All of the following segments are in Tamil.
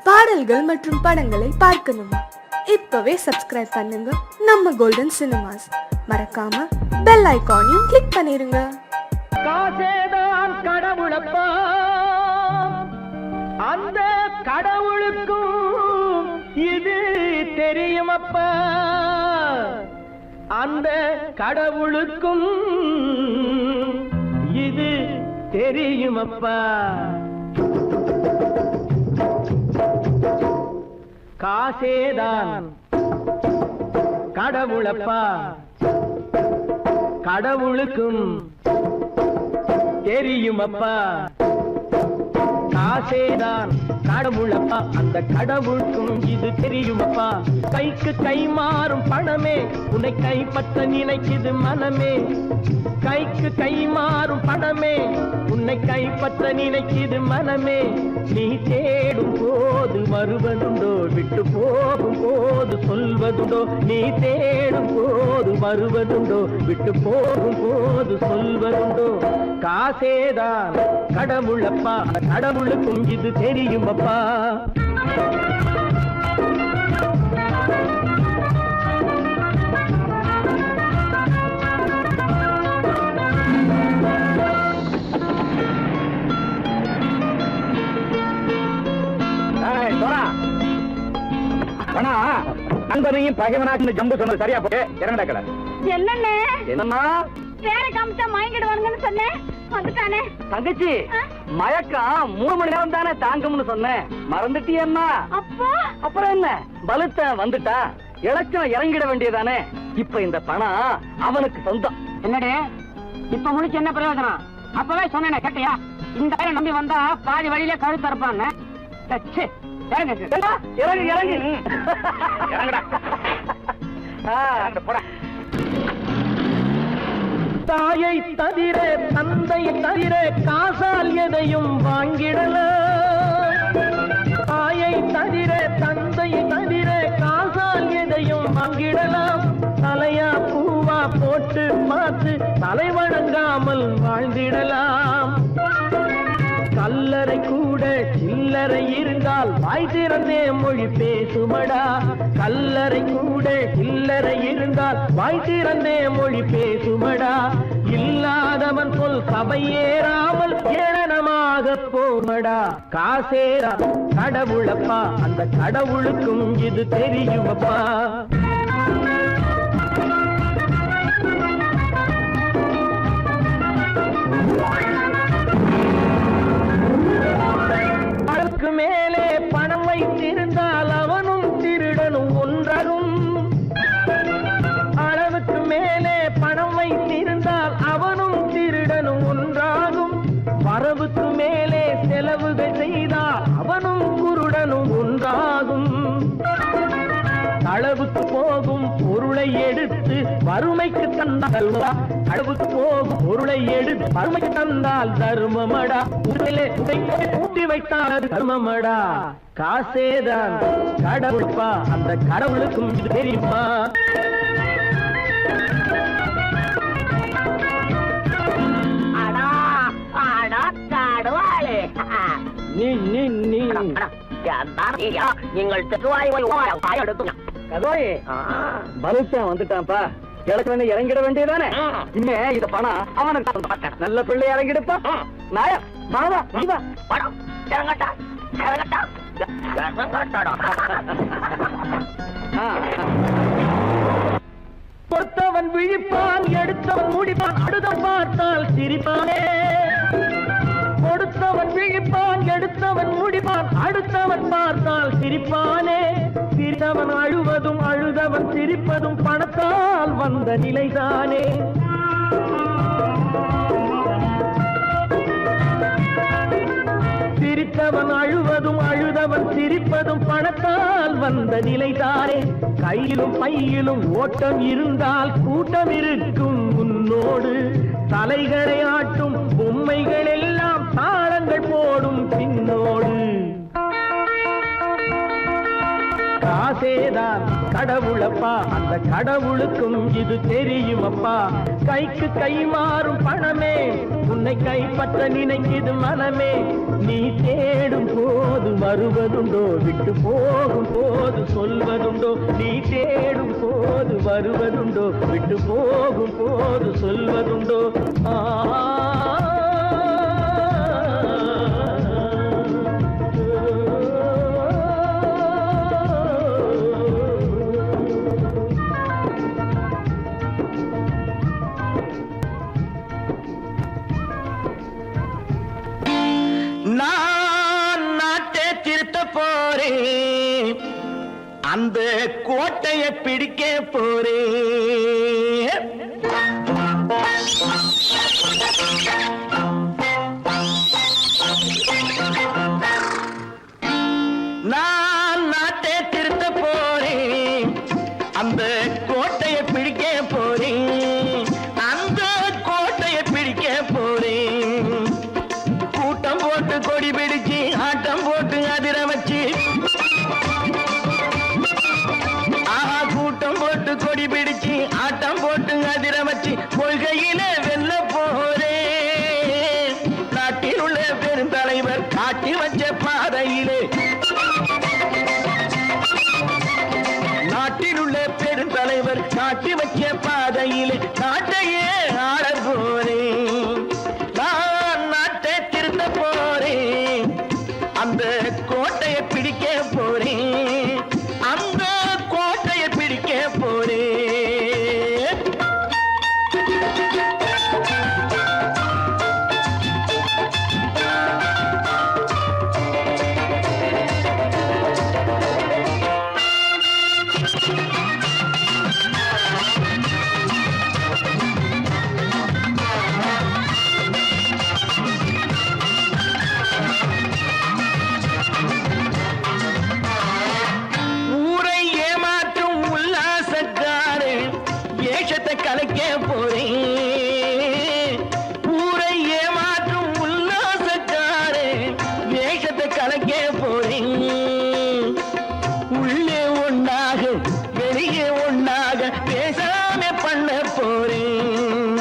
பாடல்கள் மற்றும் படங்களை பார்க்கணுமா? இப்பவே சப்ஸ்கிரைப் பண்ணுங்க நம்ம கோல்டன் சினிமாஸ். மறக்காம பெல் ஐகானையும் கிளிக் பண்ணிருங்க. காசேதான் கடவுளப்பா, அந்த கடவுளுக்கும் இது தெரியுமப்பா, அந்த கடவுளுக்கும் இது தெரியுமப்பா. காசேதான் கடவுளப்பா, கடவுளுக்கும் தெரியுமப்பா. காசேதான் கடவுளப்பா, அந்த கடவுளுக்கும் இது தெரியுமப்பா. கைக்கு கை மாறும் பணமே உன்னை கைப்பற்ற நினைக்குது மனமே. கைக்கு கை மாறும் பணமே உன்னை கைப்பற்ற நினைக்குது மனமே. நீ தேடும் போது வருவதுண்டோ, விட்டு போகும் போது சொல்வதுண்டோ. நீ தேடும் போது வருவதுண்டோ, விட்டு போகும் போது சொல்வதுண்டோ. காசேதான் கடவுளப்பா, கடவுளுக்கும் இது தெரியுமப்பா. நண்பனையும் பகைவனாக்கு ஜம்பு சொன்னது சரியா போட்டு இறங்கடக்கல. என்னண்ணே என்னம்மா வேற காமிச்சா மயங்கிடுவானுங்கன்னு சொன்னேன், வந்துட்டானே. தங்கச்சி, மயக்கம் 3 மணி நேரம் தானே தாங்கும்னு சொன்னேன், மறந்துட்டியம்மா? அப்போ அப்புறம் என்ன, பலுத்த வந்துட்டா இலச்சம் இறங்கிட வேண்டியதானே. இப்ப இந்த பணம் அவனுக்கு சொந்தம். என்னடே இப்ப முடிச்சு என்ன பிரயோஜனம்? அப்பவே சொன்னேன் கேட்டியா? இந்த பேரை நம்பி வந்தா பாதி வழியில கழுத்து அறுப்பான்னு. இறங்கு இறங்கு இறங்குடா. தாயை தவிர தந்தை தவிர காசால் எதையும் வாங்கிடலாம். தாயை தவிர தந்தை தவிர காசால் எதையும் வாங்கிடலாம். தலையா பூவா போட்டு பார்த்து தலை வணங்காமல் வாழ்ந்திடலாம். கல்லறை கூட சில்லறை இருந்தால் வாய் திறந்தே மொழி பேசுமடா. கல்லறை கூட சில்லறை இருந்தால் வாய் திறந்தே மொழி பேசுமடா. இல்லாதவன் சொல் சபையேறாமல் ஏளனமாக போமடா. காசேரா கடவுளப்பா, அந்த கடவுளுக்கும் இது தெரியுமப்பா. அளவுக்கு மேலே பணம் வைத்திருந்தால் அவனும் திருடனும் ஒன்றாகும். அளவுக்கு மேலே பணம் வைத்திருந்தால் அவனும் திருடனும் ஒன்றாகும். வரவுக்கு மேலே செலவுகள் செய்தால் அவனும் குருடனும் ஒன்றாகும். அளவுக்கு போகும் பொருளை எடுத்து வறுமைக்கு தந்தால், அளவுக்கு போகும் பொருளை எடுத்து வறுமைக்கு தந்தால் தர்மமடா. ஊட்டி வைத்தால் அது தர்மமடா. காசேதான் கடவுள்பா, அந்த கடவுளுக்கும் இது தெரியுமா? வந்துட்டான்ப்பா, கிழக்கு இறங்கிட வேண்டியதானே. இனிமே இந்த பணம் அவனுக்கு நல்ல பிள்ளை இறங்கிடுப்பா. நாயா மாவா பணம் இறங்கட்டா இறங்கட்டா. பொறுத்தவன் விழிப்பான், எடுத்தவன் முடிப்பான், அடுத்தவன் பார்த்தால் சிரிப்பானே. கொடுத்தவன் விழிப்பான், எடுத்தவன் முடிப்பான், அடுத்தவன் பார்த்தால் சிரிப்பானே. சிரித்தவன் அழுவதும் அழுதவன் சிரிப்பதும் பணத்தால் வந்த நிலைதானே. சிரித்தவன் அழுவதும் அழுதவன் சிரிப்பதும் பணத்தால் வந்த நிலைதானே. கையிலும் பையிலும் ஓட்டம் இருந்தால் கூட்டம் இருக்கும் உன்னோடு. தலைகளை ஆட்டும் பொம்மைகள் எல்லாம் தாளங்கள் போடும் பின்னோடு. ஆசேதான் கடவுளப்பா, அந்த கடவுளுக்கும் இது தெரியுமப்பா. கைக்கு கை மாறும் பணமே உன்னை கைப்பற்ற நினைக்குது மனமே. நீ தேடும் போது வருவதுண்டோ, விட்டு போகும் போது சொல்வதுண்டோ. நீ தேடும் போது வருவதுண்டோ, விட்டு போகும் போது சொல்வதுண்டோ. நான் நாட்டை திருத்த போறேன், அந்த கோட்டையை பிடிக்க போறேன். நான் நாட்டை திருத்த போறேன், அந்த கோட்டையை பிடிக்க போறேன். அந்த கோட்டையை பிடிக்க போறேன். கூட்டம் போட்டு கொடி பிடிச்சு ஆட்டம் போட்டு அதிர வச்சு, கூட்டம் போட்டு கொடி பிடிச்சு ஆட்டம் போட்டு அதிர வச்சு கொள்கையில வெல்ல போறேன். நாட்டில் உள்ள பெருந்தலைவர் காட்டி வச்ச பாதையிலே, நாட்டில் உள்ள பெருந்தலைவர் காட்டி வச்ச பாதையிலே நாட்டையே ஆள போறேன். நான் நாட்டை திருத்த போறேன், அந்த கோட்டையை பிடிக்க போறேன். அந்த கோட்டையை பிடிக்க போறேன். ஊரை ஏமாற்றும் உல்லாசக்காரு வேஷத்தை கலைக்க போறேன். ஊரை ஏமாற்றும் உல்லாசக்காரு வேஷத்தை கலைக்க போறேன். உள்ளே ஒண்ணாக வெளியே ஒண்ணாக பேசாம பண்ண போறேன்.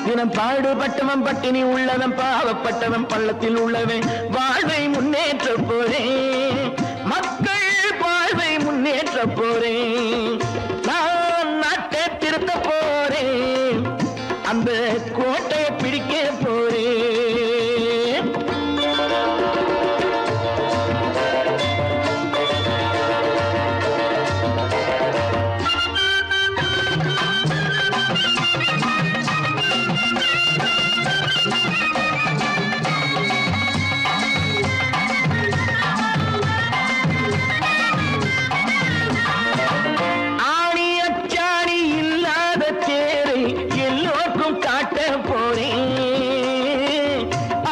தினம் பாடுபட்டவன் பட்டினி உள்ளவன் பாவப்பட்டவன் பள்ளத்தில் உள்ளவன் வாழ்வை முன்னேற்ற போறேன். மக்கள் வாழ்வை முன்னேற்ற போறேன். நான் நாட்டை திருத்த போறேன், அந்த கோட்டையை பிடிக்க போறேன். ஆணி அச்சாணி இல்லாத தேரை எல்லோருக்கும் காட்ட போறேன்.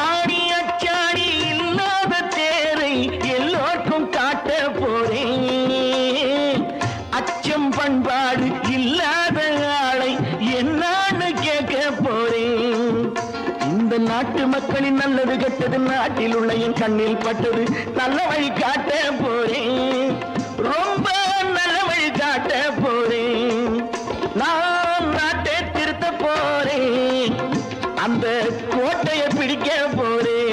ஆணி அச்சாணி இல்லாத தேரை எல்லோருக்கும் காட்ட போறேன். அச்சம் பண்பாடு இல்லாத ஆளை என்னான்னு கேட்க போறேன். இந்த நாட்டு மக்களின் நல்லது கெட்டது நாட்டில் உள்ள என் கண்ணில் பட்டது நல்ல வழி காட்ட போறேன். ரொம்ப நல்ல வழி காட்ட போறேன். நான் நாட்டை திருத்த போறேன், அந்த கோட்டையை பிடிக்க போறேன்.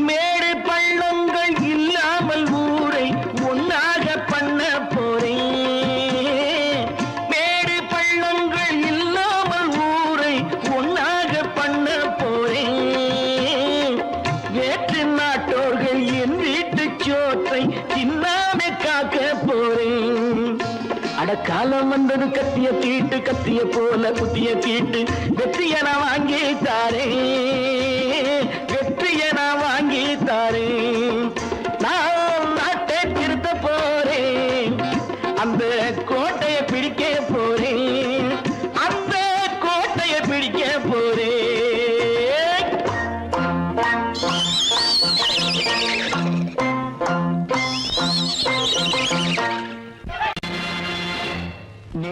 மேடு பள்ளங்கள் இல்லாமல் ஊரை ஒன்னாக பண்ண போறேன். மேடு பள்ளங்கள் இல்லாமல் ஊரை ஒன்னாக பண்ண போறேன். வேற்று நாட்டோர்கள் என் வீட்டு சோற்றை தின்னாமே காக்க போறேன். அடக்காலம் வந்தது கத்திய தீட்டு, கத்திய போல குத்திய தீட்டு வெற்றிய நான் வாங்கி தாரேன். வெற்றிய நான் வாங்கி தாரேன். நான் நாட்டை திருத்த போறேன், அந்த கோட்டையை பிடிக்க போறேன். அந்த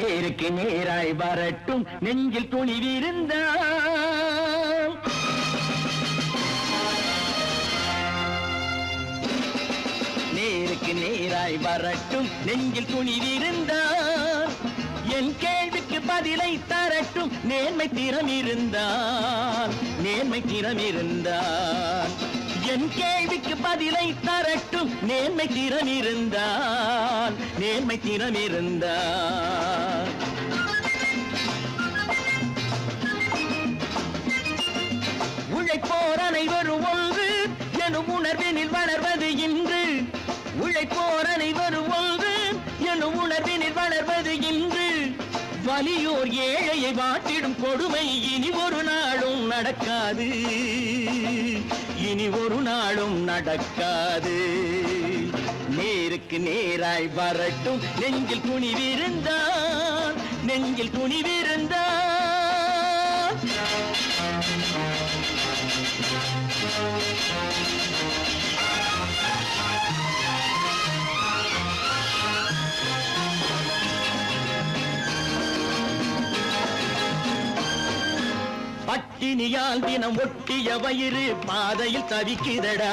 நேருக்கு நேராய் வரட்டும் நெஞ்சில் துணிவிருந்தால் நேருக்கு நேராய் வரட்டும் நெஞ்சில் துணிவிருந்தால் என் கேள்விக்கு பதிலை தரட்டும் நேர்மை திறம் இருந்தால் என் கேள்விக்கு பதிலை தரட்டும் நேர்மை திறம் இருந்தால் உழைப்போர் அனைவரும் ஒன்று எனும் உணர்வினில் வளர்வது இன்று உழைப்போர் அனைவரும் ஒன்று எனும் உணர்வினில் வளர்வது இன்று வலியோர் ஏழையை வாட்டிடும் கொடுமை இனி ஒரு நாளும் நடக்காது நேருக்கு நேராய் வரட்டும் நெஞ்சில் துணிவிருந்தால் பட்டினியால் தினம் ஒட்டிய வயிறு பாதையில் தவிக்குதடா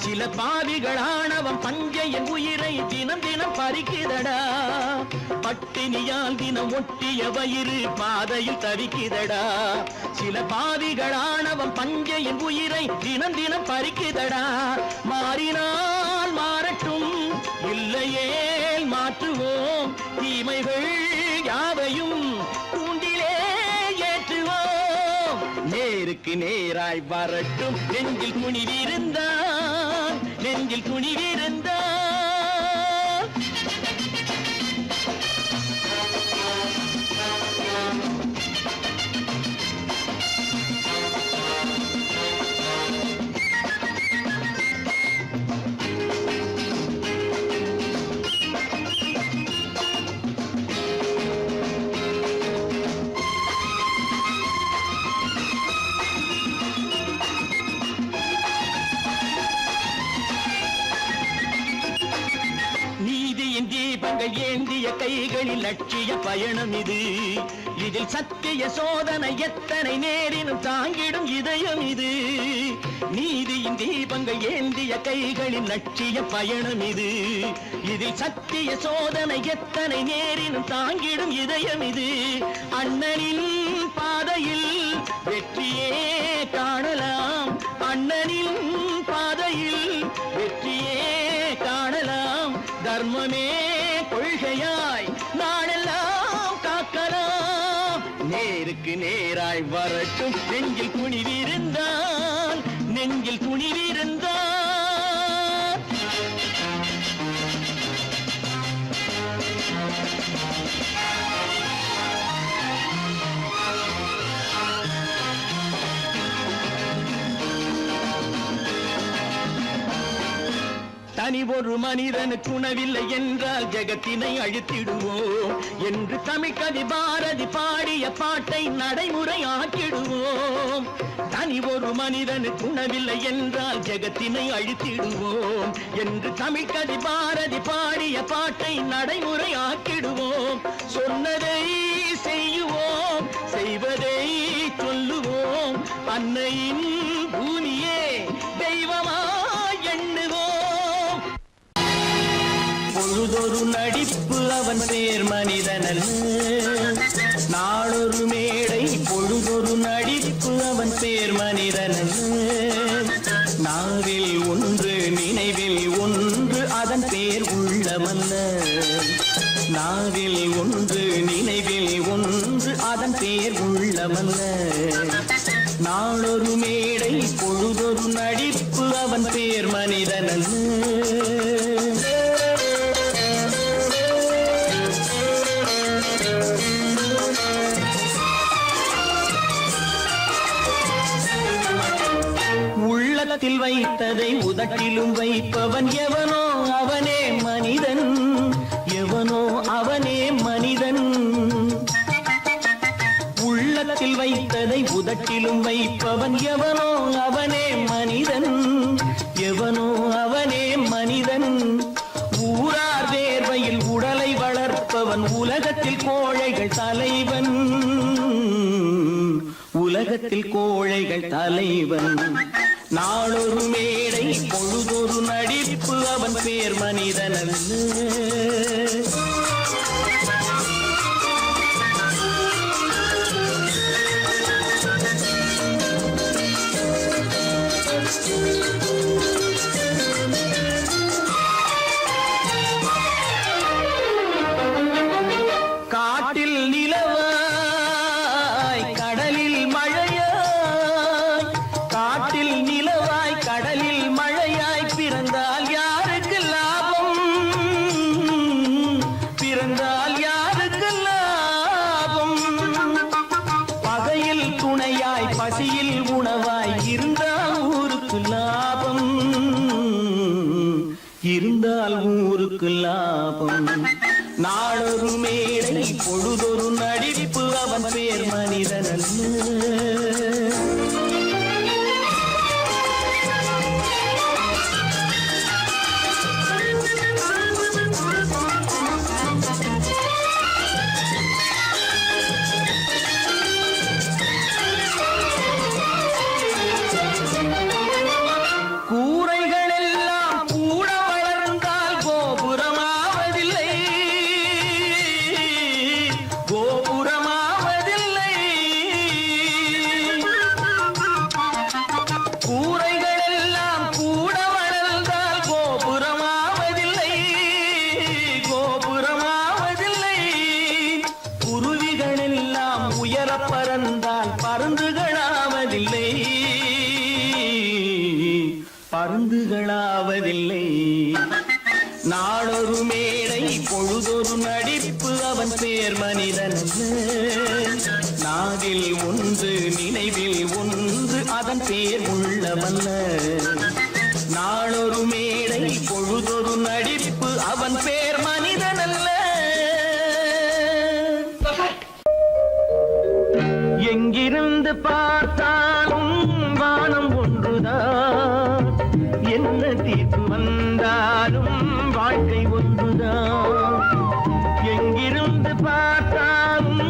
சில பாவிகளானவன் பஞ்சையின் உயிரை தினம் தினம் பறிக்குதடா பட்டினியால் தினம் ஒட்டிய வயிறு பாதையில் தவிக்குதடா சில பாவிகளானவன் பஞ்சையின் உயிரை தினம் தினம் பறிக்குதடா மாறினால் மாறட்டும் இல்லையே மாற்றுவோம் தீமைகள் யாவையும் கூண்டிலே ஏற்றுவோம் நேருக்கு நேராய் வரட்டும் நெஞ்சில் துணிவிருந்தால் தீபங்கள் ஏந்திய கைகளில் லட்சிய பயணம் இது இதில் சத்திய சோதனை எத்தனை நேரினும் தாங்கிடும் இதயம் இது நீதியின் தீபங்கள் ஏந்திய கைகளில் லட்சிய பயணம் இது இதில் சத்திய சோதனை எத்தனை நேரினும் தாங்கிடும் இதயம் இது அண்ணனின் பாதையில் வெற்றியே காணலாம் அண்ணனின் பாதையில் வெற்றியே காணலாம் தர்மமே கொள்கையாய் நாடெல்லாம் காக்கலாம் நேருக்கு நேராய் வரட்டும் நெஞ்சில் துணிவிருந்தால் தனி ஒரு மனிதனுக்கு உணவில்லை என்றால் ஜெகத்தினை அழித்திடுவோம் என்று தமிழ்கவி பாரதி பாடிய பாட்டை நடைமுறையாக்கிடுவோம் தனி ஒரு மனிதனுக்கு உணவில்லை என்றால் ஜெகத்தினை அழித்திடுவோம் என்று தமிழ்கவி பாரதி பாடிய பாட்டை நடைமுறையாக்கிடுவோம் சொன்னதை செய்யுவோம் செய்வதை சொல்லுவோம் அன்னையின் பூமியே தெய்வமா எண்ணுவோம் பொழுதொரு நடிப்பு அவன் பேர் மனிதனல்ல நாளொரு மேடை பொழுதொரு நடிப்பு அவன் பேர் மனிதனல்ல நாவில் ஒன்று நினைவில் ஒன்று அதன் பேர் உள்ளமல்ல நாவில் ஒன்று நினைவில் ஒன்று அதன் பேர் உள்ளமல்ல நாளொரு மேடை பொழுதொரு நடிப்பு அவன் பேர் மனிதனல்ல உள்ளத்தில் வைத்ததை உதட்டிலும் வைப்பவன் எவனோ அவனே மனிதன் எவனோ அவனே மனிதன் உள்ளத்தில் வைத்ததை உதட்டிலும் வைப்பவன் எவனோ அவனே மனிதன் எவனோ அவனே மனிதன் ஊரார் வேர்வையில் உடலை வளர்ப்பவன் உலகத்தில் கோழ கோழைகள் தலைவன், உலகத்தில் கோழைகள் தலைவன். நாளொரு மேடை பொழுதொரு நடிப்பு, அவன் பேர் மனிதன் அல்ல. காட்டில் நிலவாய் கடலில் மழையாய், காட்டில் நிலவாய் கடலில் மழையாய் பிறந்தால் யாருக்கு லாபம், பிறந்தால் யாருக்கு லாபம். பகையில் துணையாய் பசியில் உணவாய் இருந்தால் ஊருக்கு லாபம், இருந்தால் ஊருக்கு லாபம். நாளொரு மேடை பொழுதொரு நடிப்பு, அவன் பேர் மனிதன் அல்ல. பறந்தால் பருந்துகளாவதில்லை, பருந்துகளாவதில்லை. நாளொரு மேடை பொழுதொரு நடிப்பு, அவன் பேர் மனிதன். நாவில் ஒன்று நினைவில் ஒன்று, அதன் பேர் உள்ளவல்ல. நாளொரு மேடை பொழுதொரு நடிப்பு, அவன் பேர் மனிதன் அல்ல. எங்கிருந்து பார்த்தாலும் வானம் ஒன்றுதான், என்ன தீர்ப்பு வந்தாலும் வாழ்க்கை ஒன்றுதான். எங்கிருந்து பார்த்தாலும்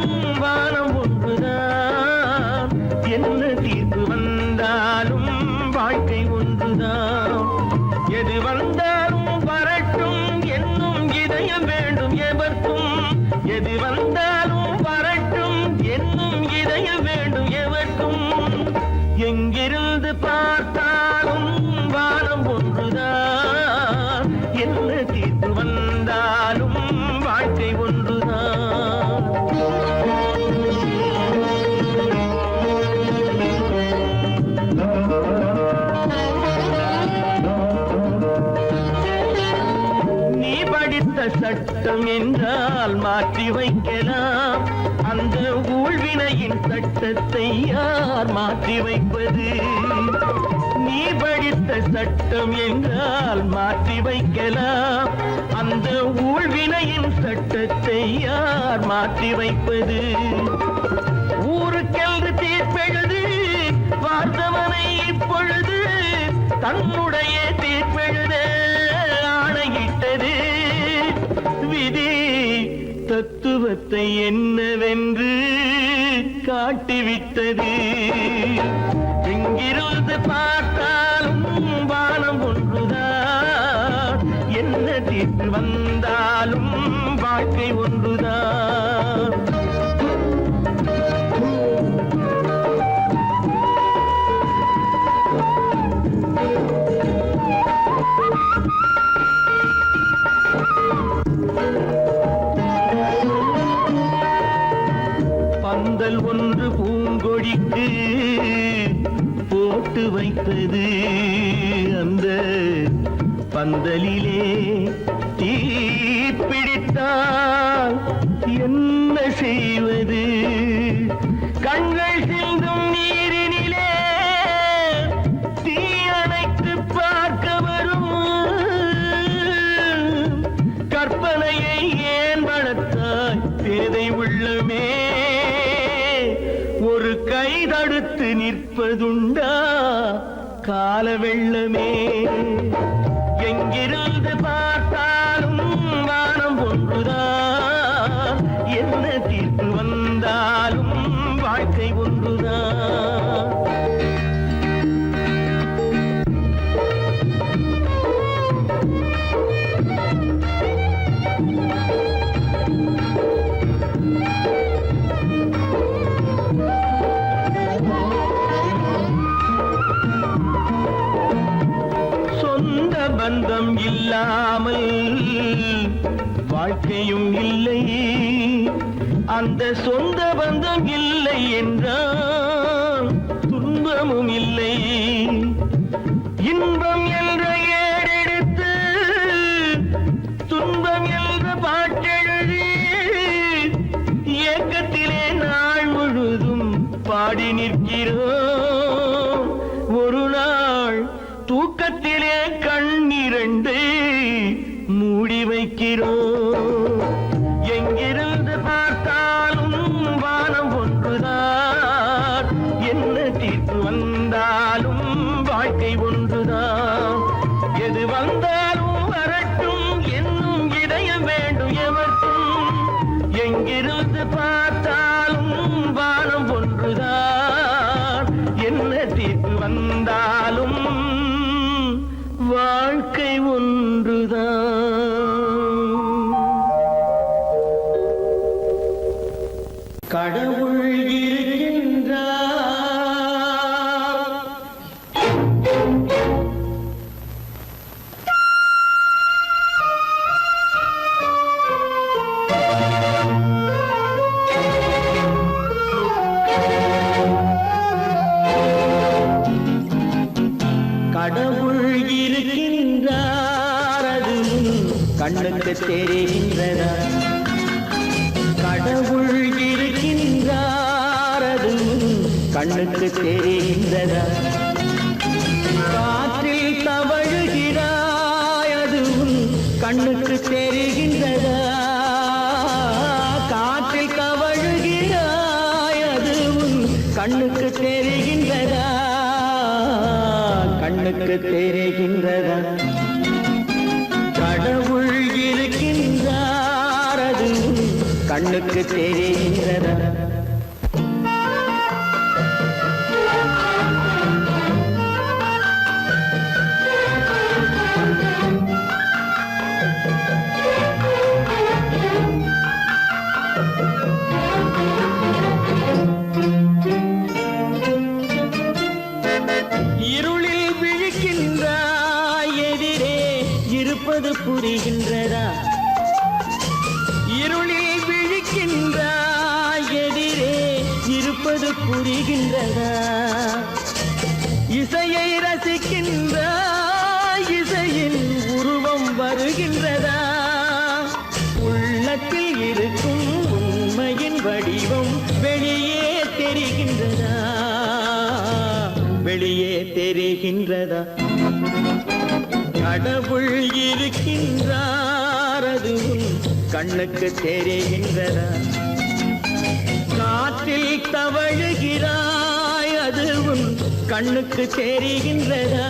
வானம் ஒன்றுதான், என்ன தீர்ப்பு வந்தாலும் வாழ்க்கை ஒன்றுதான். எது வந்தாலும் வரட்டும் என்னும் இதயம் வேண்டும் எவர்க்கும், எது வந்தாலும் வரட்டும் என்னும் இதயம் வேண்டும் எவர்க்கும். எங்கிருந்து பார்த்தாலும் வானம் ஒன்றுதான், என்ன தீர்ப்பு வந்தாலும் வாழ்க்கை ஒன்றுதான். நீ படித்த சட்டம் என்றால் மாற்றி வைக்கலாம், அந்த ஊழ்வினையின் சட்டத்தை யார் மாற்றி வைப்பது? நீ படித்த சட்டம் என்றால் மாற்றி வைக்கலாம், அந்த ஊழ்வினையின் சட்டத்தை யார் மாற்றி வைப்பது? ஊருக்கென்று தீர்ப்பெழுது பார்த்தவனை இப்பொழுது தன்னுடைய தீர்ப்பெழுத ஆணையிட்டது விதி. தத்துவத்தை என்னவென்று காட்டிவிட்டது. எங்கிருந்து பார்த்தாலும் வானம் ஒன்றுதான், என்ன தீர்ப்பு வந்தாலும் வாழ்க்கை ஒன்றுதான். பந்தல் ஒன்று பூங்கொடிக்கு போட்டு வைத்தது, அந்த பந்தலிலே தீ பிடித்தால் என்ன செய்வது? கண்கள் சிந்தும் நீரினிலே தீ அணைத்து பார்க்க வரும் கற்பனையை ஏன் வளர்த்தாய் பேதை உள்ளமே? ஒரு கை தடுத்து நிற்பதுண்டா கால வெள்ளமே? எங்கிருந்து பார்த்தாலும் வானம் ஒன்றுதான், என்ன தீர்ப்பு வந்தாலும் வாழ்க்கை ஒன்றுதான். சொந்த பந்தம் இல்லாமல் வாழ்க்கையும் இல்லை, அந்த சொந்த பந்தம் இல்லை என்றால் துன்பமும் இல்லை. இன்பம் என்ற ஏறெடுத்து துன்பம் என்ற பாட்டெழுதி ஏக்கத்திலே நாள் முழுதும் பாடி நிற்கிறோம். ஒரு நாள் தூக்கத்திலே கண்ணிரண்டு மூடி வைக்கிறோம். எங்கிருந்து பார்த்தாலும் வானம் ஒன்றுதான், என்ன தீர்ப்பு வந்தாலும் வாழ்க்கை ஒன்றுதான். எது வந்தாலும் வரட்டும் என்னும் இதயம் வேண்டும் எவர்க்கும். எங்கிருந்து பார்த்தாலும் வானம் ஒன்றுதான், என்ன தீர்ப்பு வந்தாலும் வாழ்க்கை ஒன்றுதான். கடவுள் இருக்கின்றார். கடவுள் இருக்கின்றார், அது கண்ணுக்கு தெரிகின்றதா? கடவுள் இருக்கின்றார், அது கண்ணுக்கு தெரிகின்றதா? காற்றில் தவழுகிறாய், அது கண்ணுக்கு தெரிகின்றதா? காற்றில் தவழுகிறாய், அது கண்ணுக்கு தெரிகின்றதா? கண்ணுக்கு தெரிகின்றதா? கடவுள் இருக்கின்றார், அது கண்ணுக்கு தெரிகின்றதா? இருளில் விழிக்கின்றாய், எதிரே இருப்பது புரிகின்றதா? இருளில் விழிக்கின்றாய், எதிரே இருப்பது புரிகின்றதா? இசையை ரசிக்கின்றாய், இசையின் உருவம் வருகின்றதா? உள்ளத்தில் இருக்கும் உண்மையின் வடிவம் வெளியே தெரிகின்றதா? வெளியே தெரிகின்றதா? கடவுள் இருக்கின்றார், அது கண்ணுக்கு தெரிகின்றதா? காற்றில் தவழுகிறாய், அது கண்ணுக்கு தெரிகின்றதா?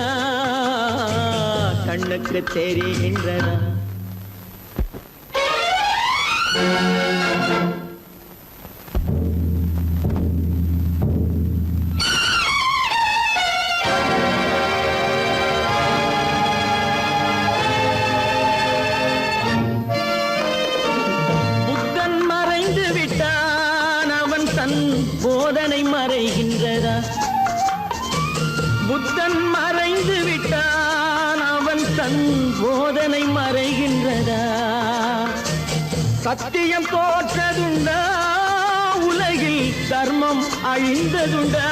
கண்ணுக்கு தெரிகின்றதா? புத்தன் மறைந்து விட்டான், அவன் தன் போதனை மறைகின்றதா? புத்தன் மறைந்து விட்டான், அவன் தன் போதனை மறைகின்றதா? சத்தியம் தோற்றதுண்டா? உலகில் தர்மம் அழிந்ததுண்டா?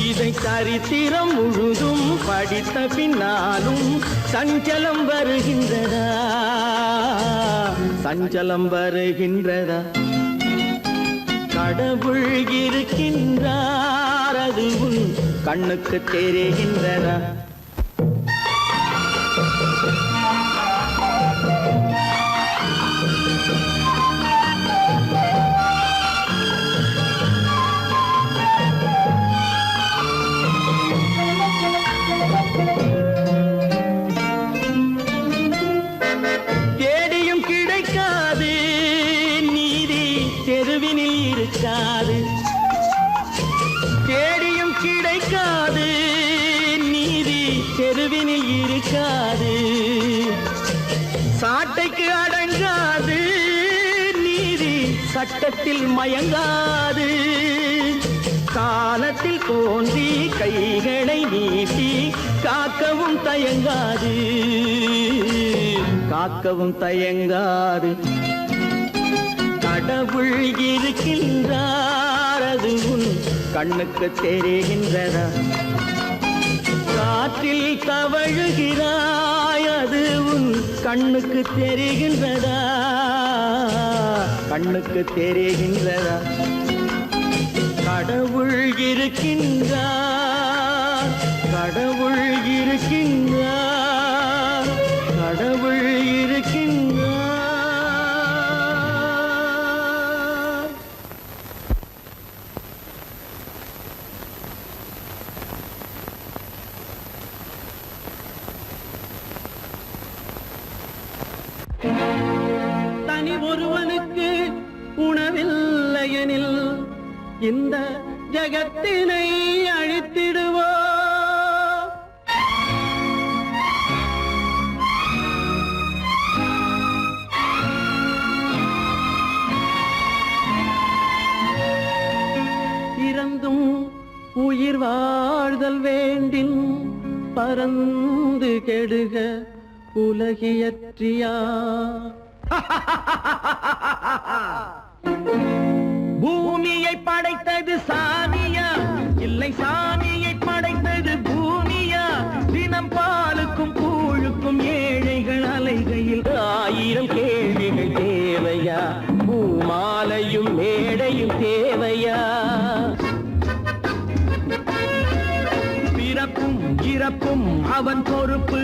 இதை சரித்திரம் முழுதும் படித்த பின்னாலும் சஞ்சலம் வருகின்றதா? சஞ்சலம் வருகின்றதா? கடவுள் இருக்கின்றார், அது கண்ணுக்கு தெரிகின்றதா? தெருவினில் இருக்காது, தேடியும் கிடைக்காது, நீதி தெருவினில் இருக்காது, சாட்டைக்கு அடங்காது, நீதி சட்டத்தில் மயங்காது, காலத்தில் தோன்றி கைகளை நீட்டி காக்கவும் தயங்காது, காக்கவும் தயங்காது. கடவுள் இருக்கின்றார், அது உன் கண்ணுக்கு தெரிகின்றதா? காற்றில் தவழுகிறாய், அது உன் கண்ணுக்கு தெரிகின்றதா? கண்ணுக்கு தெரிகின்றதா? கடவுள் இருக்கின்றார், கடவுள் இருக்கின்றார், கடவுள் இருக்கின்றார். தனி ஒருவனுக்கு உணவில்லையெனில் இந்த ஜகத்தினை அழித்திடுவோ. இறந்தும் உயிர் வாழ்தல் வேண்டின் பறந்து கெடுக உலகியற்றியா. பூமியை படைத்தது சாமியா, இல்லை சாமியை படைத்தது பூமியா? தினம் பாலுக்கும் கூழுக்கும் ஏழைகள் அலைகையில் 1000 கேள்விகள் தேவையா? பூமாலையும் மேடையும் தேவையா? பிறப்பும் இறப்பும் அவன் பொறுப்பு,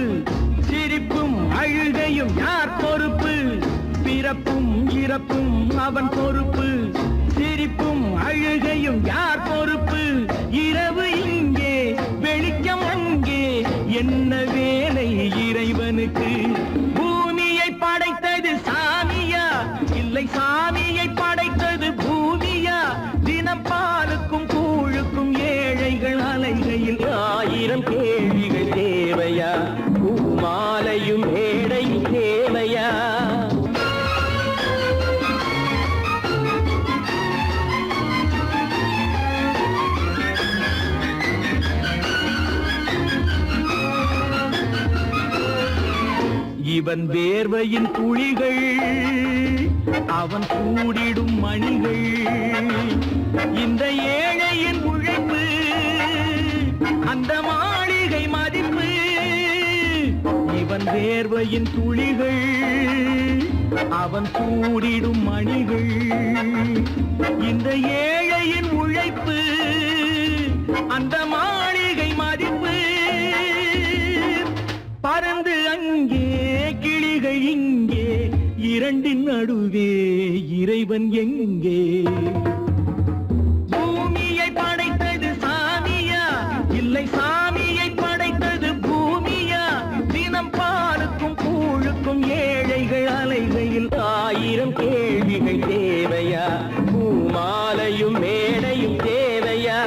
சிரிப்பும் அழுகையும் யார் பொறுப்பு? பிறப்பும் இறப்பும் அவன் பொறுப்பு, சிரிப்பும் அழுகையும் யார் பொறுப்பு? இரவு இங்கே வெளிச்சம் அங்கே, என்ன வேலை இறைவனுக்கு? பூமியை படைத்தது சாமியா, இல்லை சாமியை படைத்தது பூமியா? தினம் பாலுக்கும் கூழுக்கும் ஏழைகள் அலைகையில் 1000 கேள்விகள் தேவையா? பூமாலையும் மேடையும் தேவையா? இவன் வேர்வையின் துளிகள், அவன் கூடிடும் மணிகள், இந்த ஏழையின் உழைப்பு, அந்த மாளிகை மதிப்பு. இவன் வேர்வையின் துளிகள், அவன் கூடிடும் மணிகள், இந்த ஏழையின் உழைப்பு, அந்த மாளிகை மதிப்பு. பறந்து அங்கே கிளிகள் இங்கே, இரண்டின் நடுவே இறைவன் எங்கே? பூமியை படைத்தது சாமியா, இல்லை சாமியை படைத்தது பூமியா? தினம் பாலுக்கும் கூழுக்கும் ஏழைகள் அலைகையில் 1000 கேள்விகள் தேவையா? பூமாலையும் மேடையும் தேவையா?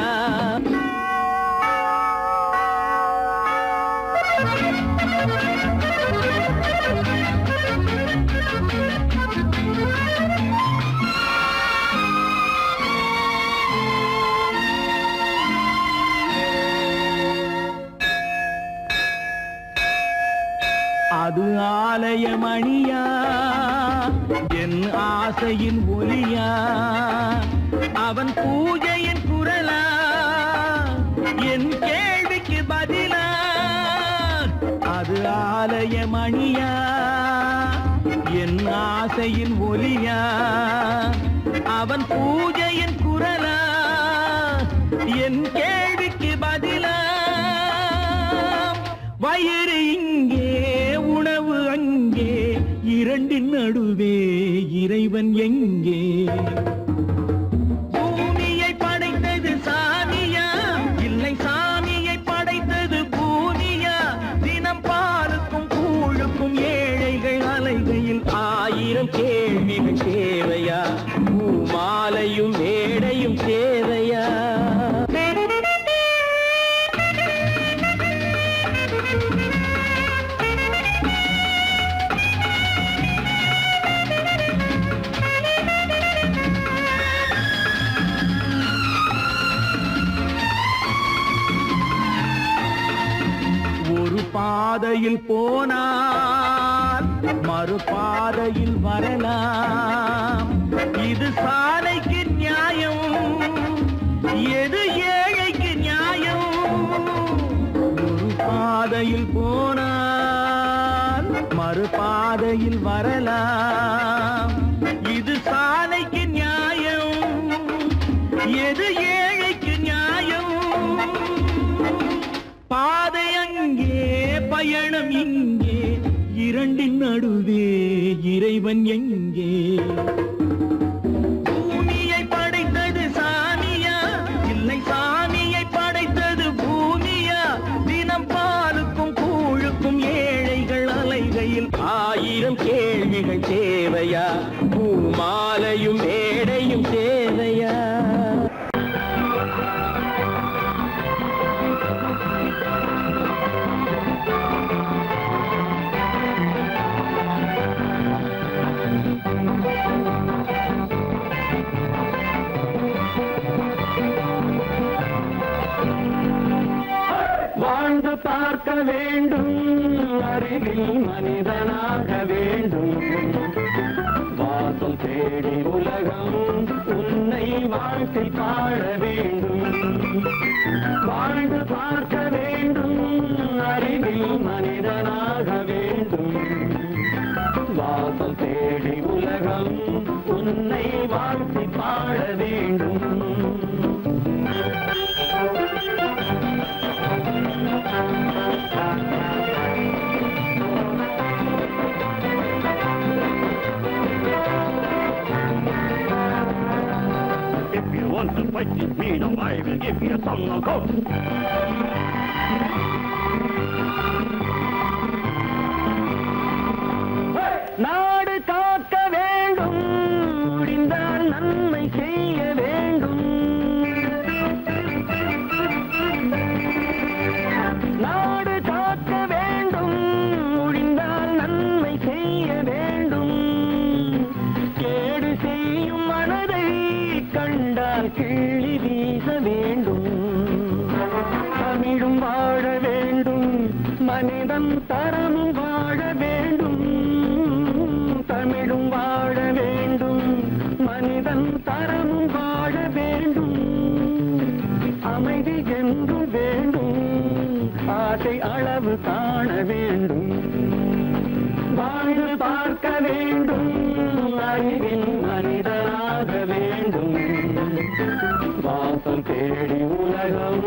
அது ஆலயமணியா, என் ஆசையின் ஒலியா? அவன் பூஜையின் குரலா, என் கேள்விக்கு பதிலா? அது ஆலயமணியா, என் ஆசையின் ஒலியா? அவன் பூஜையின் குரலா, என் கேள்விக்கு பதிலா? வயிறு இங்கே உணவு அங்கே, இரண்டின் நடுவே இறைவன் எங்கே? பூமியை படைத்தது சாமியா, இல்லை சாமியை படைத்தது பூமியா? தினம் பாலுக்கும் கூழுக்கும் ஏழைகள் அலைகையில் 1000 கேள்விகள் தேவையா? பூமாலை மாலையும் மேடையும் தேவையா? ஒரு பாதையில் போனால் மறுபாதையில் வரலாம். இது சாலைக்கு நியாயம், எது ஏழைக்கு நியாயம்? ஒரு பாதையில் போனால் மறுபாதையில் வரலாம். இது சாலைக்கு நியாயம், எது ஏழைக்கு நியாயம்? பாதை அங்கே, பயணம் இங்கே, இரண்டின் நடுவே இறைவன் எங்கே? பூமியை படைத்தது சாமியா, இல்லை சாமியை படைத்தது பூமியா? தினம் பாலுக்கும் கூழுக்கும் ஏழைகள் அலைகையில் 1000 கேள்விகள் தேவையா? பூமாலையும் மேடையும் தேவையா? வாழ்ந்து பார்க்க வேண்டும், அறிவில் மனிதனாக வேண்டும். வாசம் தேடி உலகம் உன்னை வாழ்த்தி பாட வேண்டும். வாழ்ந்து பார்க்க வேண்டும், அறிவில் மனிதனாக வேண்டும். வாசம் தேடி உலகம் உன்னை வாழ்த்தி பாட வேண்டும். If you want to fight with me, now I will give you a song of hope. நாடு காக்க வேண்டும், முடிந்தால் நன்மை செய்ய வேண்டும். நாடு காக்க வேண்டும், முடிந்தால் நன்மை செய்ய வேண்டும். கேடு செய்யும் மனதை கண்டால் கிள்ளி வீச வேண்டும். தமிழும் வாழ வேண்டும், மனிதன் தரமும் வாழ வேண்டும். தமிழும் வாழ வேண்டும், மனிதன் தரமும் வாழ வேண்டும். அமைதி என்று வேண்டும், ஆசை அளவு காண வேண்டும். வாழ்ந்து பார்க்க வேண்டும், அறிவின் மனிதனாக வேண்டும். வாசம் தேடி உலகம்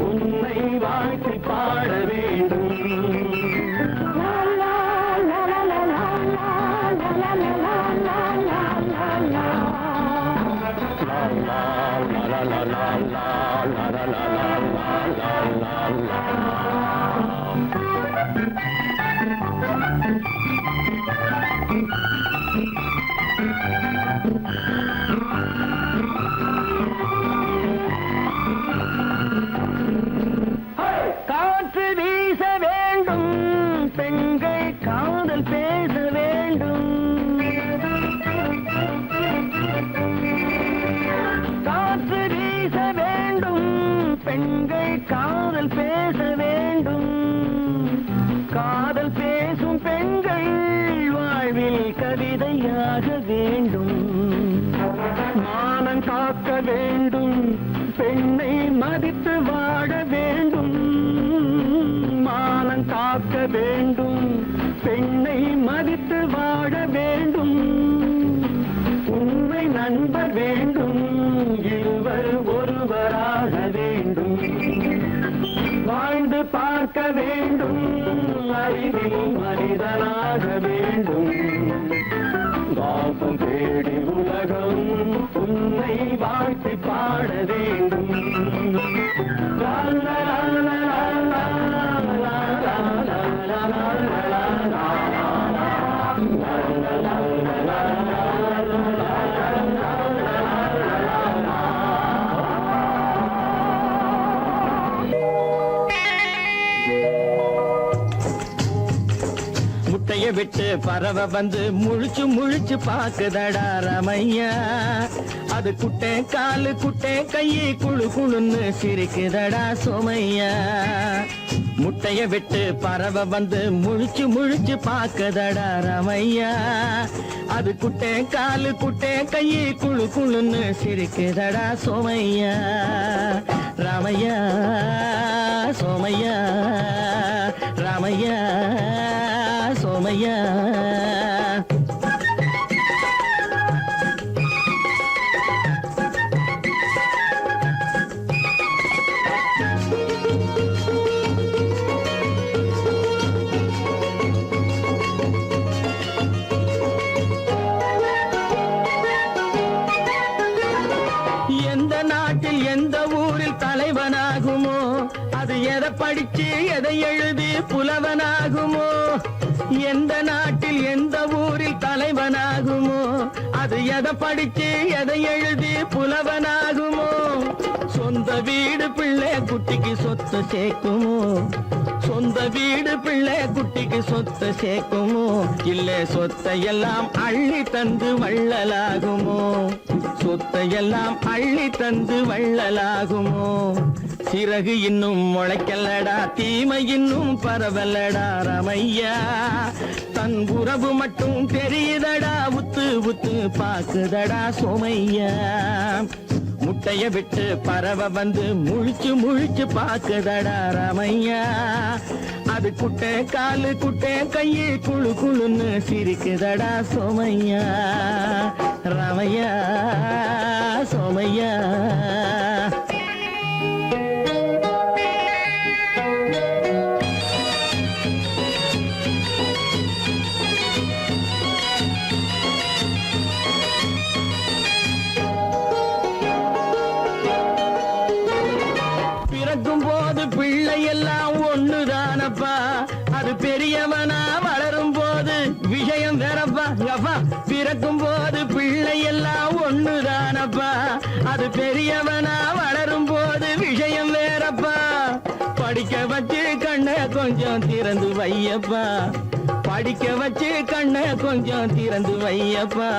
உன்னை வாழ்த்தி பாட வேண்டும். காற்று வீச வேண்டும், பெண்கள் காதல் பேச வேண்டும். காற்று வீச வேண்டும், பெண்கள் காதல் பேச வேண்டும். காதல் பேசும் பெண்கள் வாழ்வில் கவிதையாக வேண்டும். மானம் காக்க வேண்டும், பெண்ணை மதித்து வாழ வேண்டும். மானம் காக்க வேண்டும், பெண்ணை மதித்து வாழ வேண்டும். உண்மை நண்பர் வேண்டும், இருவர் ஒருவராக வேண்டும். வாழ்ந்து பார்க்க வேண்டும், அறிவில் மனிதனாக வேண்டும். வாசம் தேடி உலகம் உன்னை வாழ்த்தி பாட வேண்டும். லா லா லா லா லா லா லா லா லா. La la la la la la la la la la la la. விட்டு பறவை வந்து முழிச்சு முழிச்சு பாக்குதடா ரமையா. அது குட்டை காலு குட்டை கையை குழு குழுன்னு சிரிக்குதடா சோமையா. முட்டைய விட்டு பறவை வந்து முழிச்சு முழிச்சு பாக்குதடா ரமையா. அது குட்டை காலு குட்டை கையை குழு குழுன்னு சிரிக்குதடா சோமையா. ராமையா சோமையா ராமையா சோமையா. எந்த நாட்டில் எந்த ஊரில் தலைவனாகுமோ, அது எதை படிச்சு எதை எழுதி புலவனாகுமோ. எந்த நாட்டில் எந்த ஊரில் தலைவனாகுமோ, அது எதை படிச்சு எதை எழுதி புலவனாகுமோ. சொந்த வீடு பிள்ளை குட்டிக்கு சொத்து சேர்க்குமோ, சொந்த வீடு பிள்ளை குட்டிக்கு சொத்து சேர்க்குமோ. இல்ல சொத்தையெல்லாம் அள்ளி தந்து வள்ளலாகுமோ, சொத்தையெல்லாம் அள்ளி தந்து வள்ளலாகுமோ. சிறகு இன்னும் முளைக்கல்லடா, தீமை இன்னும் பரவலடா ரமையா. தன் உறவு மட்டும் தெரியுதடா, உத்து உத்து பாக்குதடா சோமையா. முட்டைய விட்டு பறவை வந்து முழிச்சு முழிச்சு பாக்குதடா ரமையா. அது குட்டை காலு குட்டை கையை குழு குழுன்னு சிரிக்குதடா சோமையா. ரமையா சோமையா. பிறக்கும் போது பிள்ளை எல்லாம் ஒண்ணுதானப்பா, அது பெரியவனா வளரும் போது விஷயம் வேறப்பா. அப்பா பிறக்கும் போது பிள்ளை எல்லாம் ஒண்ணுதானப்பா, அது பெரியவனா வளரும் போது விஷயம் வேறப்பா. படிக்க வச்சு கண்ணை கொஞ்சம் திறந்து வையப்பா, படிக்க வச்சு கண்ணை கொஞ்சம் திறந்து வையப்பா.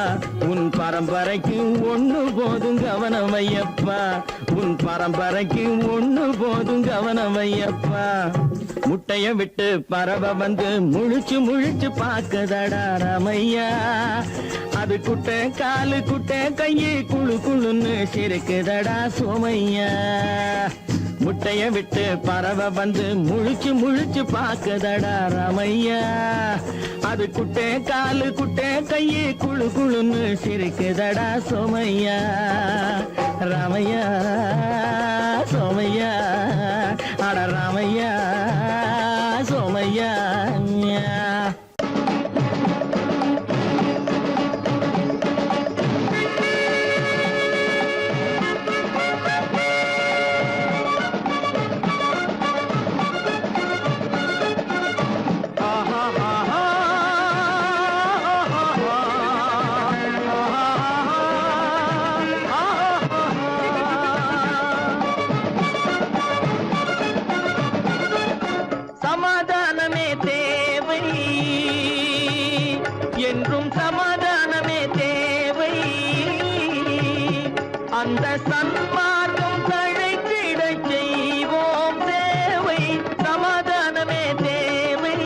உன் பரம்பரைக்கு ஒண்ணு போதும் கவனம் வையப்பா, உன் பரம்பரைக்கு ஒண்ணு போதும் கவனம் வையப்பா. முட்டைய விட்டு பறவை வந்து முழிச்சு முழிச்சு பாக்குதடா ரமையா. அது குட்டை காலு குட்டை கையை குழு குழுன்னு சிரிக்குதடா சோமையா. முட்டைய விட்டு பறவை வந்து முழிச்சு முழிச்சு பாக்குதடா ரமையா. அது குட்டை காலு குட்டை கையை குழு குழுன்னு சிரிக்குதடா சோமையா. ராமையா சோமையா. அட ராமையா சோமையா. சமாதானமே தேவை என்றும் சமாதானமே தேவை. அந்த சன்மார்க்கம் தழைத்திடச் செய்வோம் தேவை. சமாதானமே தேவை.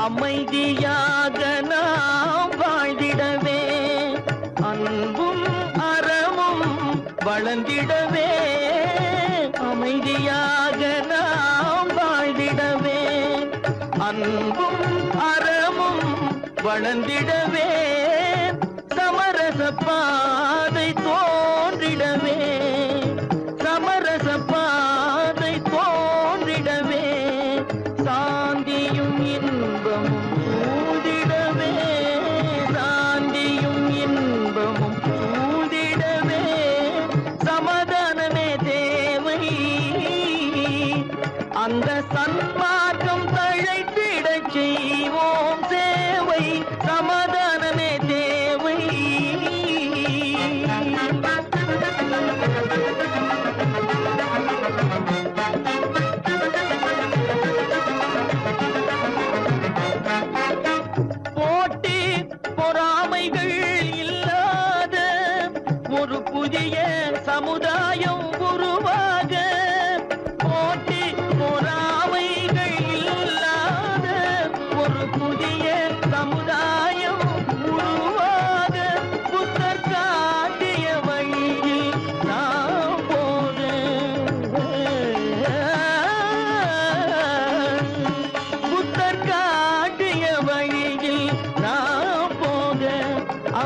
அமைதியாக நாம் வாழ்ந்திடவே, அன்பும் அறமும் வளர்ந்திடவே. அமைதியாக நாம் வாழ்ந்திடவே, அன்பும் அறமும் வளர்ந்திடவே. சமரச பாதை தோன்றிடவே, சமரச பாதை தோன்றிடவே. சாந்தியும் இன்பமும் சூழ்ந்திடவே, சாந்தியும் இன்பமும் சூழ்ந்திடவே. சமாதானமே தேவை. அந்த சன்மார்க்கம் தழைத்திடச் செய்வோம் சேவை. சமாதானமே தேவை.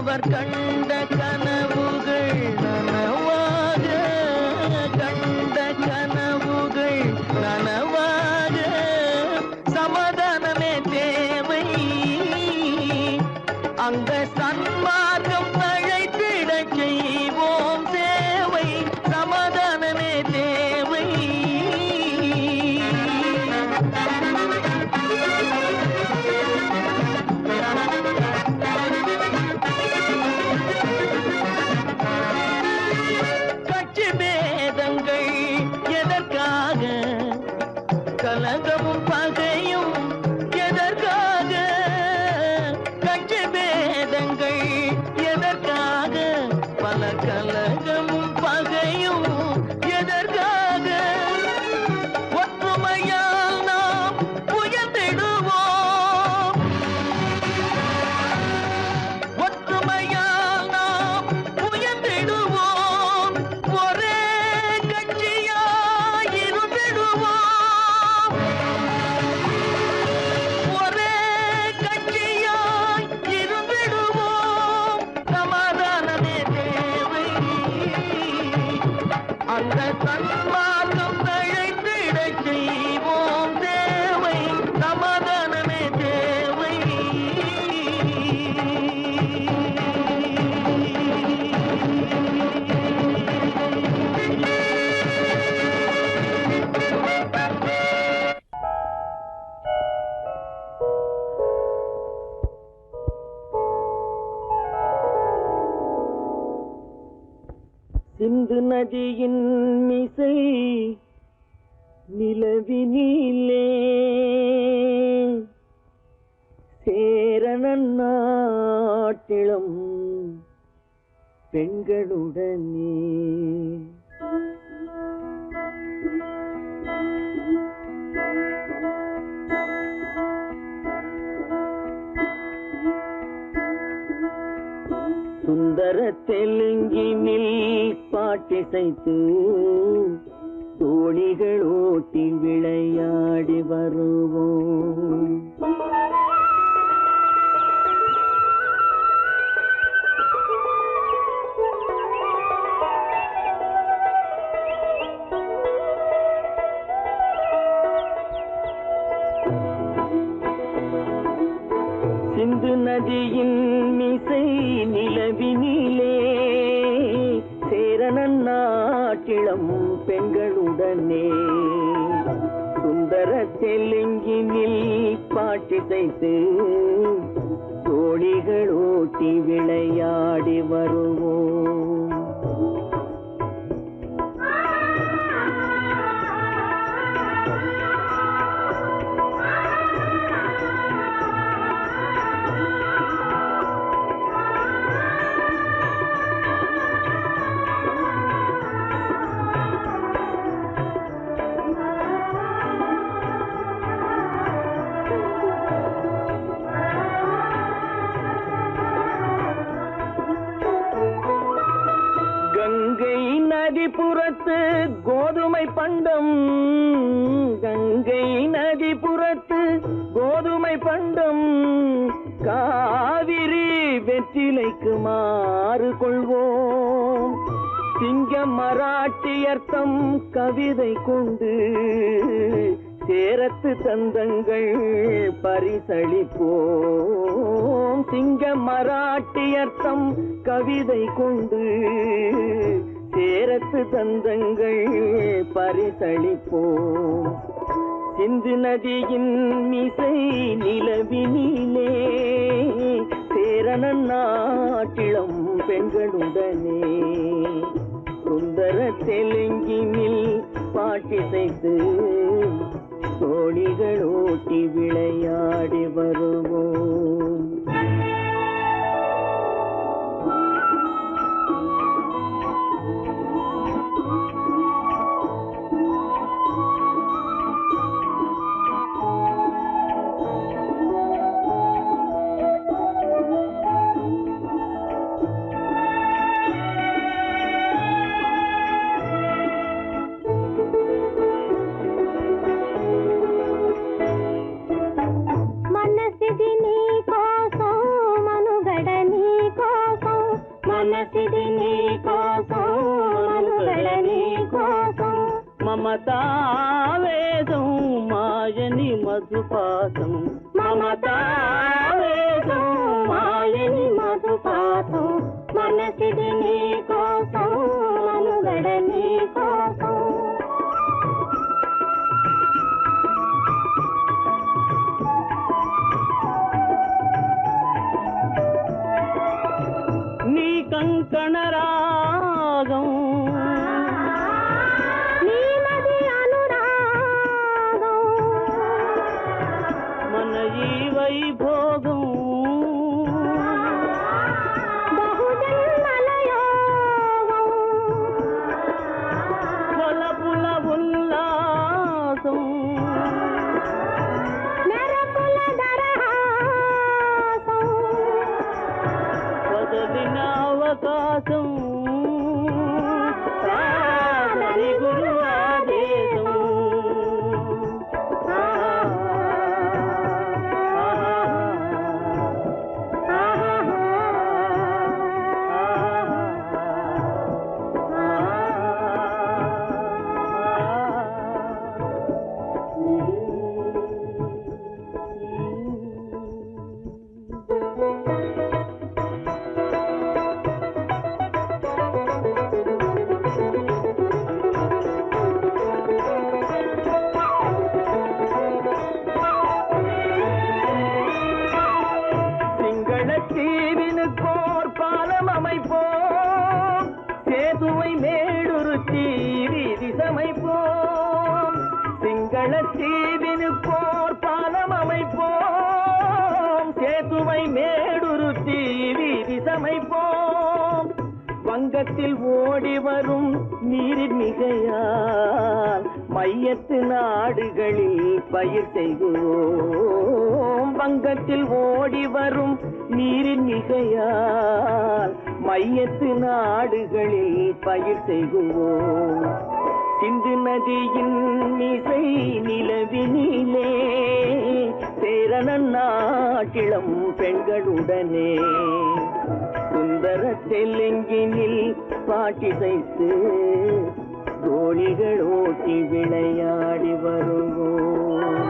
அவர் கண்ட கனவுகள் நனவாக, கண்ட கனவுகள் நனவாக, சமாதானமே தேவை. அங்க சன்மார்க்கம் தழைத்திட செய்வோம் சேவை, சமாதானமே தேவை. கட்சி பேதங்கள் எதற்காக, கலகமும் பகையும் எதற்காக, கட்சி பேதங்கள் எதற்காக, பல கலகமும் பகையும் எதற்காக, ஒற்றுமையால் நாம் உயர்ந்திடுவோம், ஒற்றுமையால் நாம் உயர்ந்திடுவோம், ஒரே கட்சியாய் இருந்திடுவோம், ஒரே கட்சியாய் இருந்திடுவோம், சமாதானமே தேவை. அந்த சன்மார்க்கம் தழைத்திட செய்வோம் தேவை, சமாதானமே தேவை. சிந்து நதியின் மிசை நிலவினிலே சேரணன் நாட்டிளம் பெண்களுடனே சுந்தர தெலுங்கினில் பாட்டிசைத்து தோணிகள் ஓட்டி விளையாடி வருவோம். சிந்து நதியின் மிசை நிலவினிலே சேரணன் நாட்டிளம் பெண்களுடனே சுந்தர தெலுங்கினில் பாட்டிசைத்து தோணிகள் ஓட்டி விளையாடி வருவோம். கங்கை நதிபுறத்து கோதுமை பண்டம், கங்கை நதிபுறத்து கோதுமை பண்டம், காவிரி வெற்றிலைக்கு மாறு கொள்வோம். சிங்க மராட்டியர்த்தம் கவிதை கொண்டு சேரத்து தந்தங்கள் பரிசளிப்போம். சிங்க மராட்டியர்த்தம் கவிதை கொண்டு சேரத்து தந்தங்கள் பரிசளிப்போம். சிந்து நதியின் மிசை நிலவினிலே சேரணன் நாட்டிளம் பெண்களுடனே சுந்தர தெலுங்கினில் பாட்டிசைத்து தோணிகள் ஓட்டி விளையாடி வருவோம். మధుపాతం మమతావేశం మాయని మధుపాతం మనసిది నీ కోసం మనుగడ నీ కోసం నీ కంకణ రాగం నీలది అనురాగం మన ఈ వైభోగం బహుజన్మల యోగం కొలపుల ఉల్లాసం మెరపుల దరహాసం వదలిన అవకాశం కాదని గురు ఆదేశం தீவினுக்கோர் பாலம் அமைப்போம் சேதுவை மேடுருத்தி வீதி சமைப்போம் சிங்கள தீவினுக்கோர் பாலம் அமைப்போம் சேதுவை மேடுருத்தி வீதி சமைப்போம் வங்கத்தில் ஓடி வரும் நீரின் மிகையால் மையத்து நாடுகளில் பயிர் செய்வோம் வங்கத்தில் ஓடி வரும் நீரின் மிகையால் மையத்து நாடுகளில் பயிர் செய்வோம் சிந்து நதியின் மிசை நிலவினிலே சேரண நாட்டிளம் பெண்களுடனே சுந்தர தெலுங்கினில் பாட்டிசைத்து தோழிகள் ஓட்டி விளையாடி வருவோம்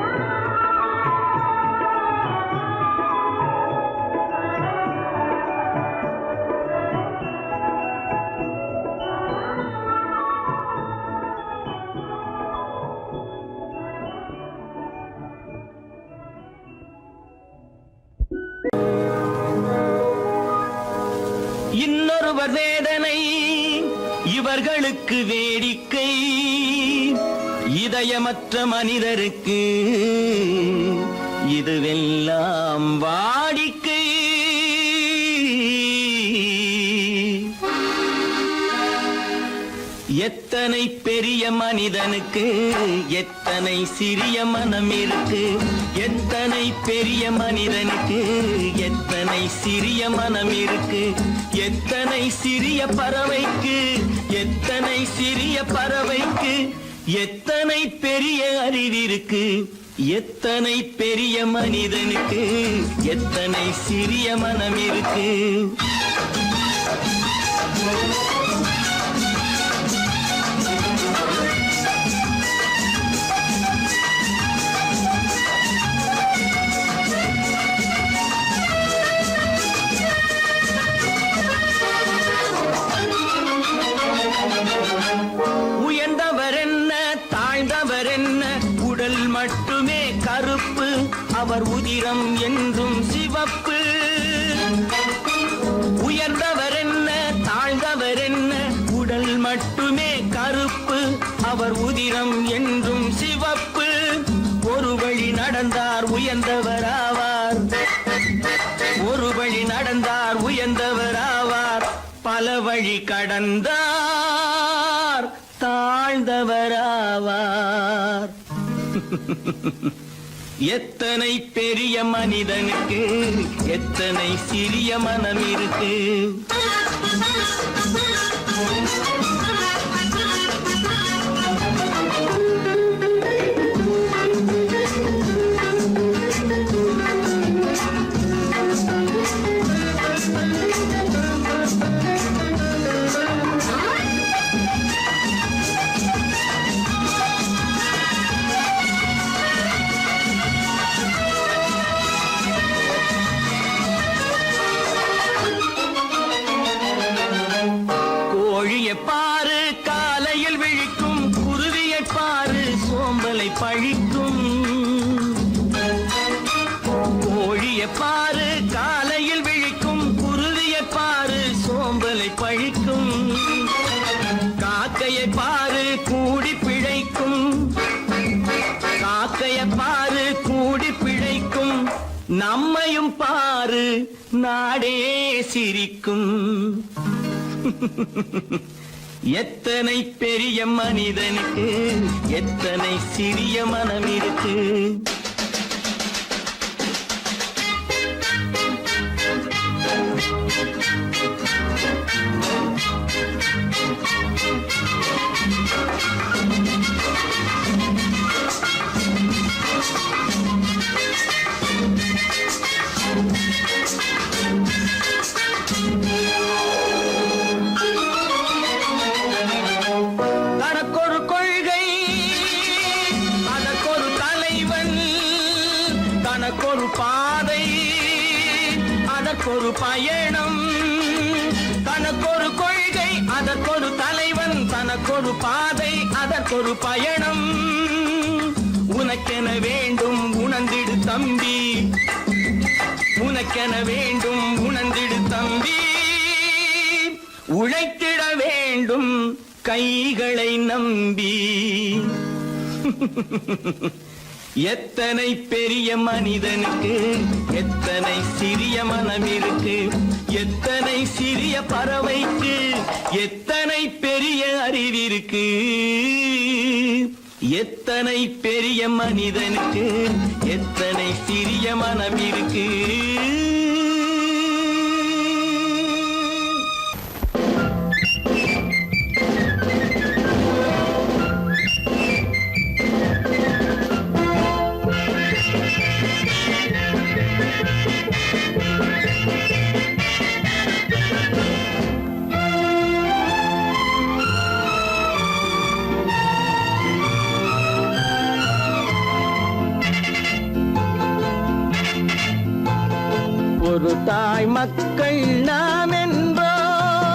இன்னொருவர் வேதனை இவர்களுக்கு வேடிக்கை இதயமற்ற மனிதருக்கு இதுவெல்லாம் வாடிக்கை எத்தனை பெரிய மனிதனுக்கு எத்தனை சிறிய மனம் இருக்கு எத்தனை பெரிய மனிதனுக்கு எத்தனை சிறிய மனம் இருக்கு எத்தனை சிறிய பறவைக்கு எத்தனை சிறிய பறவைக்கு எத்தனை பெரிய அறிவிருக்கு எத்தனை பெரிய மனிதனுக்கு எத்தனை சிறிய மனம் இருக்கு உயர்ந்தவர் என்ன தாழ்ந்தவர் என்ன உடல் மட்டுமே கருப்பு அவர் உதிரம் என்றும் சிவப்பு உயர்ந்தவர் என்ன தாழ்ந்தவர் என்ன உடல் மட்டுமே கருப்பு அவர் உதிரம் என்றும் சிவப்பு ஒரு வழி நடந்தார் உயர்ந்தவர் ஆவார் ஒரு வழி நடந்தார் உயர்ந்தவர் ஆவார் பல வழி கடந்தார் தாழ்ந்தவராவார் எத்தனை பெரிய மனிதனுக்கு எத்தனை சிறிய மனம் இருக்கு சோம்பலை பழிக்கும். கோழியை பாரு காலையில் விழிக்கும், குருவியை பாரு சோம்பலை பழிக்கும். காக்கையை பாரு கூடி பிழைக்கும், காக்கையை பாரு கூடி பிழைக்கும். நம்மையும் பாரு நாடே சிரிக்கும். எத்தனை பெரிய மனிதனுக்கு எத்தனை சிறிய மனம் இருக்கு. தனக்கொரு கொள்கை அதற்கொரு தலைவன், தனக்கொரு பாதை அதற்கொரு பயணம். தனக்கொரு கொள்கை அதற்கொரு தலைவன், தனக்கொரு பாதை அதற்கொரு பயணம். உனக்கென வேண்டும் உணர்ந்திடு தம்பி, உனக்கென வேண்டும் உணர்ந்திடு தம்பி. உழைத்திட வேண்டும் கைகளை நம்பி. எத்தனை பெரிய மனிதனுக்கு எத்தனை சிறிய மனம் இருக்கு. எத்தனை சிறிய பறவைக்கு எத்தனை பெரிய அறிவிருக்கு. எத்தனை பெரிய மனிதனுக்கு எத்தனை சிறிய மனம் இருக்கு. ஒரு தாய் மக்கள் நாம் என்போம்,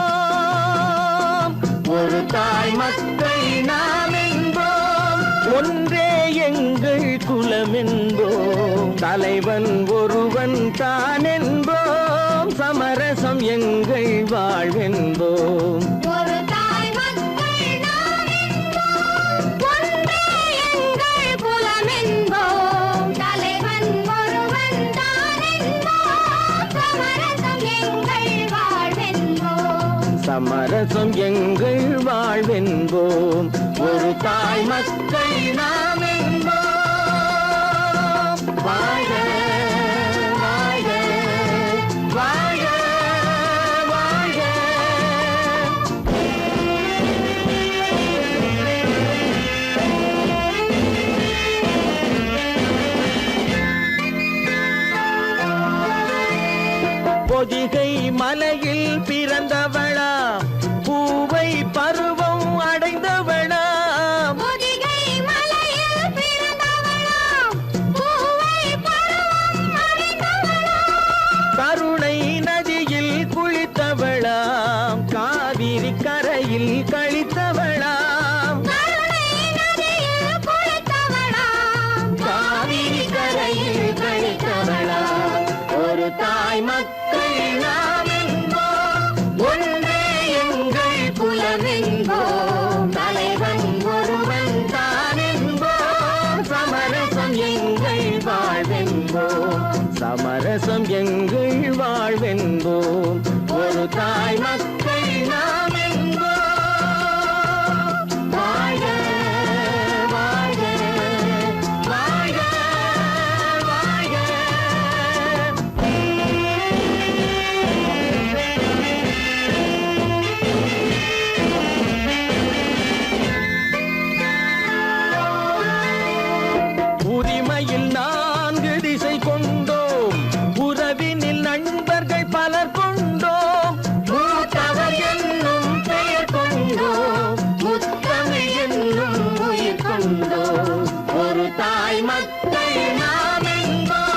ஒரு தாய் மக்கள் நாம் என்போம். ஒன்றே எங்கள் குலம் என்போம், தலைவன் ஒருவன் தான் என்போம். சமரசம் எங்கள் வாழ்வென்போம். ஒரு தாய் மக்கள் நாம் என்போம், ஒன்றே எங்கள் குலம் என்போம். தலைவன் ஒருவன் தான் என்போம். சமரசம் எங்கள் வாழ்வென்போம். சமரசம் எங்கள் வாழ்வென்போம். ஒரு தாய் மக்கள் நாம் என்போம். வாழ்க வாழ்க வாழ்க வாழ்க. பொதிகை மலையில் பிறந்தவளா, பூவை பருவம் அடைந்தவளா. பொதிகை மலையில் பிறந்தவளாம், பூவை பருவம் அடைந்தவளாம். கருணை நதியில் குளித்தவளாம், காவிரி கரையில் கழித்தவளாம். கருணை நதியில் குளித்தவளாம், காவிரி கரையில் கழித்தவளாம். ஒரு தாய் மக்கள் நாம் என்போம், ஒன்றே எங்கள் குலம் என்போம். தலைவன் ஒருவன் தான் என்போம். சமரசம் எங்கள் வாழ்வென்போம், சமரசம் எங்கள் வாழ்வென்போம். ஒரு தாய் மக்கள் நாம் என்போம். வாழ்க வாழ்க வாழ்க வாழ்க. உரிமையில் 4 திசை கொண்டோம், உறவினில் நண்பர்கள் பலர் கொண்டோம். மூத்தவர் என்னும் பெயர் கொண்டோம், முத்தமிழ் என்னும் உயிர் கொண்டோம். ஒரு தாய் மக்கள் நாம் என்போம்.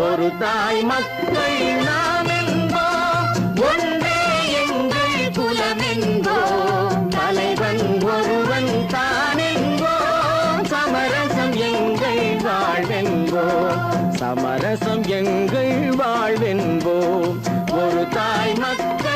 ஒரு தாய் மக்கள் நாம் என்போம், ஒன்றே எங்கள் குலம் என்போம், தலைவன் ஒருவன் தான் என்போம், சமரசம் எங்கள் வாழ்வென்போம், சமரசம் எங்கள் வாழ்வென்போம். ஒரு தாய் மக்கள்